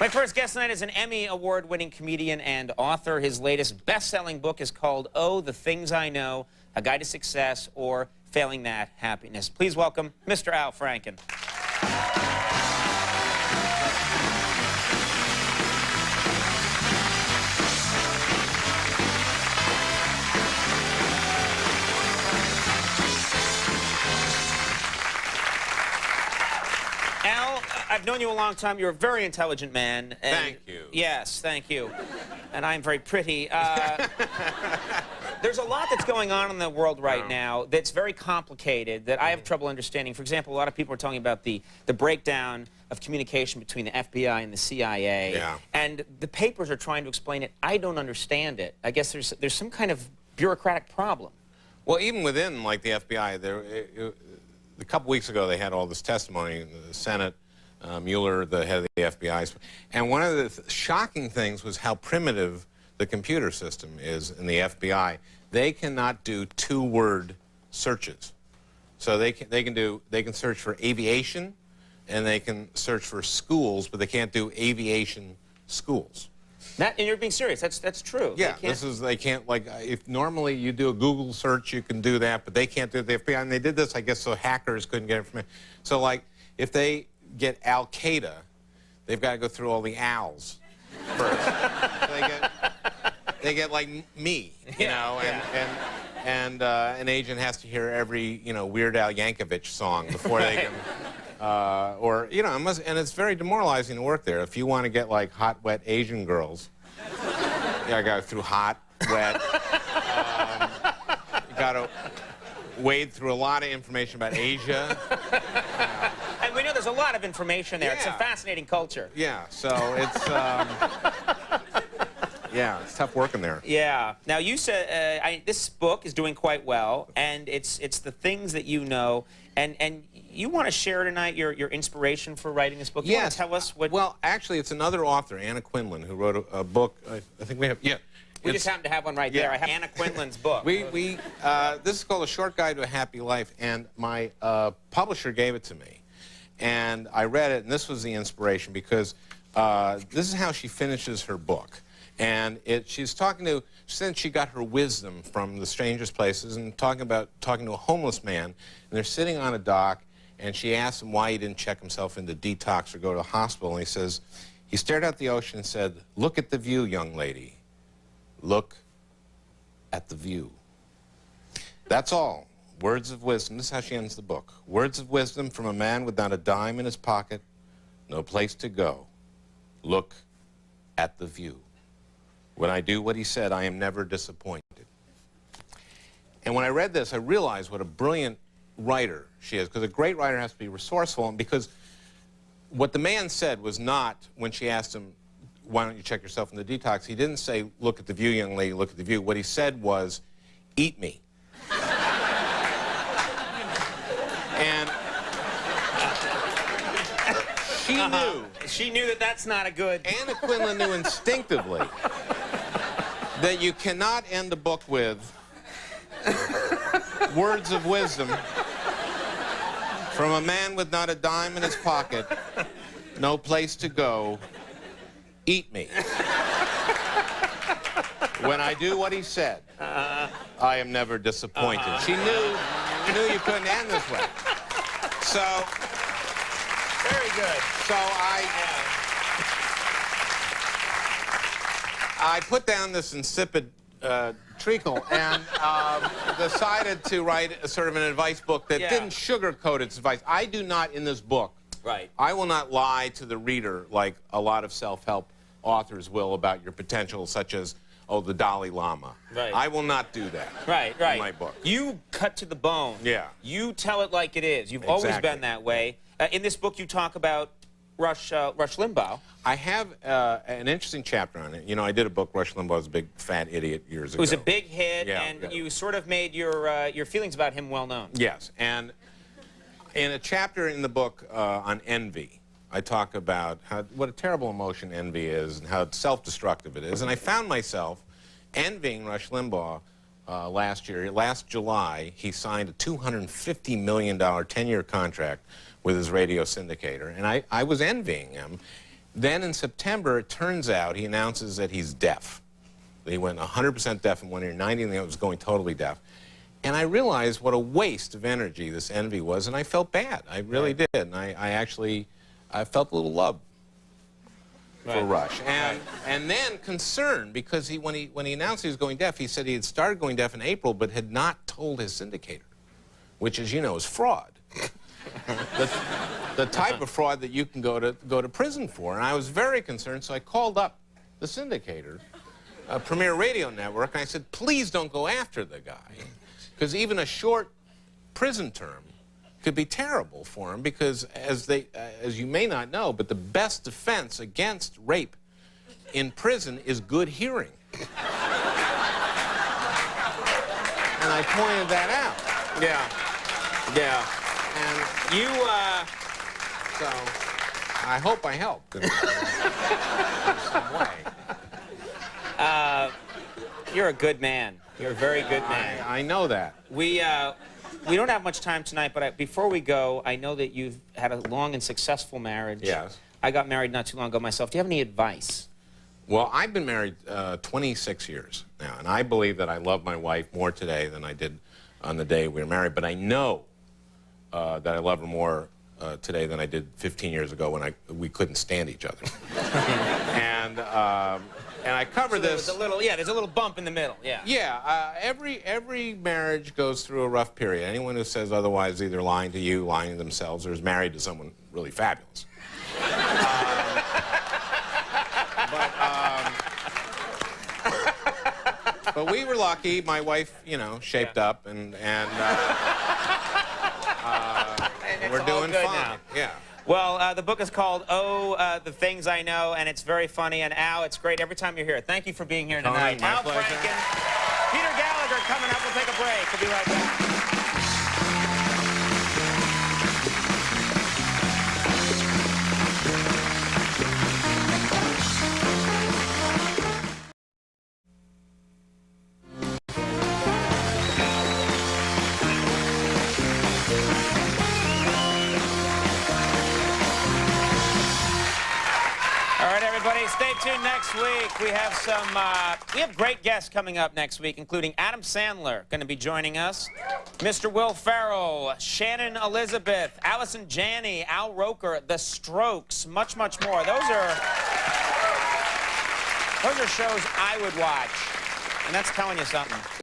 My first guest tonight is an Emmy award-winning comedian and author. His latest best-selling book is called Oh, the Things I Know, A Guide to Success or Failing That Happiness. Please welcome Mr. Al Franken. Al, I've known you a long time. You're a very intelligent man. And thank you. Yes, thank you. And I'm very pretty. There's a lot that's going on in the world right now that's very complicated that I have trouble understanding. For example, a lot of people are talking about the breakdown of communication between the FBI and the CIA. Yeah. And the papers are trying to explain it. I don't understand it. I guess there's some kind of bureaucratic problem. Well, even within, like, the FBI, a couple weeks ago, they had all this testimony in the Senate, Mueller, the head of the FBI. And one of the shocking things was how primitive the computer system is in the FBI. They cannot do two-word searches. So they can search for aviation, and they can search for schools, but they can't do aviation schools. And you're being serious. That's true. Yeah, they can't, like, if normally you do a Google search, you can do that, but they can't do it. The FBI, and they did this, I guess, so hackers couldn't get information. So, like, if they get Al-Qaeda, they've got to go through all the Al's first. So they get like me, you know, and an agent has to hear every, you know, Weird Al Yankovic song before they can. Or, you know, and it's very demoralizing to work there. If you want to get, like, hot, wet Asian girls, you gotta go through hot, wet. You gotta wade through a lot of information about Asia. And we know there's a lot of information there. Yeah. It's a fascinating culture. Yeah, so it's, yeah, it's tough working there. Yeah. Now, you said this book is doing quite well, and it's the things that you know, and you want to share tonight your inspiration for writing this book? You want to tell us what... Well, actually, it's another author, Anna Quindlen, who wrote a book. I think we have... Yeah. We just happen to have one right there. I have Anna Quindlen's book. This is called A Short Guide to a Happy Life, and my publisher gave it to me. And I read it, and this was the inspiration, because this is how she finishes her book. And she's talking to, since she got her wisdom from the strangest places, and talking to a homeless man, and they're sitting on a dock, and she asks him why he didn't check himself into detox or go to the hospital, and he says, he stared out the ocean and said, "Look at the view, young lady. Look at the view." That's all. Words of wisdom. This is how she ends the book. Words of wisdom from a man with not a dime in his pocket, no place to go. Look at the view. When I do what he said, I am never disappointed. And when I read this, I realized what a brilliant writer she is, because a great writer has to be resourceful, and because what the man said was not, when she asked him, why don't you check yourself in the detox, he didn't say, look at the view, young lady, look at the view. What he said was, eat me. And she knew. She knew that that's not a good... Anna Quindlen knew instinctively that you cannot end a book with words of wisdom from a man with not a dime in his pocket, no place to go, eat me. When I do what he said, I am never disappointed. She knew you couldn't end this way. So, very good. So I put down this insipid treacle and decided to write a sort of an advice book that didn't sugarcoat its advice. I do not, in this book, I will not lie to the reader like a lot of self-help authors will about your potential, such as, oh, the Dalai Lama. Right. I will not do that in my book. You cut to the bone. Yeah. You tell it like it is. You've always been that way. In this book, you talk about Rush Limbaugh. I have an interesting chapter on it. You know, I did a book, Rush Limbaugh was a big fat idiot years ago. It was a big hit, and you sort of made your feelings about him well known. Yes, and in a chapter in the book on envy, I talk about what a terrible emotion envy is and how self-destructive it is. And I found myself envying Rush Limbaugh last July. He signed a $250 million 10-year contract with his radio syndicator, and I was envying him. Then in September, it turns out he announces that he's deaf. He went 100% deaf in one ear, 90 in the other, was going totally deaf. And I realized what a waste of energy this envy was, and I felt bad. I really did. And I felt a little love for Rush. And then concern, because when he announced he was going deaf, he said he had started going deaf in April, but had not told his syndicator, which, as you know, is fraud. the type of fraud that you can go to prison for. And I was very concerned, so I called up the syndicator, Premier Radio Network, and I said, please don't go after the guy, because even a short prison term could be terrible for him, because as you may not know, but the best defense against rape in prison is good hearing. And I pointed that out. Yeah. And You, so I hope I helped in some way. You're a good man. You're a very good man. I know that. We don't have much time tonight, but before we go, I know that you've had a long and successful marriage. Yes. I got married not too long ago myself. Do you have any advice? Well, I've been married 26 years now, and I believe that I love my wife more today than I did on the day we were married, but I know that I love her more today than I did 15 years ago when we couldn't stand each other. And I cover this. There's a little bump in the middle. Yeah. Yeah. Every marriage goes through a rough period. Anyone who says otherwise is either lying to you, lying to themselves, or is married to someone really fabulous. But we were lucky. My wife, shaped up, and we're doing fine now. Yeah. Well, the book is called Oh, the Things I Know, and it's very funny. And Al, it's great every time you're here. Thank you for being here tonight. My Al pleasure. Franken, Peter Gallagher coming up. We'll take a break. We'll be right back. Stay tuned next week. We have great guests coming up next week, including Adam Sandler going to be joining us, Mr. Will Ferrell, Shannon Elizabeth, Allison Janney, Al Roker, The Strokes, much, much more. Those are shows I would watch, and that's telling you something.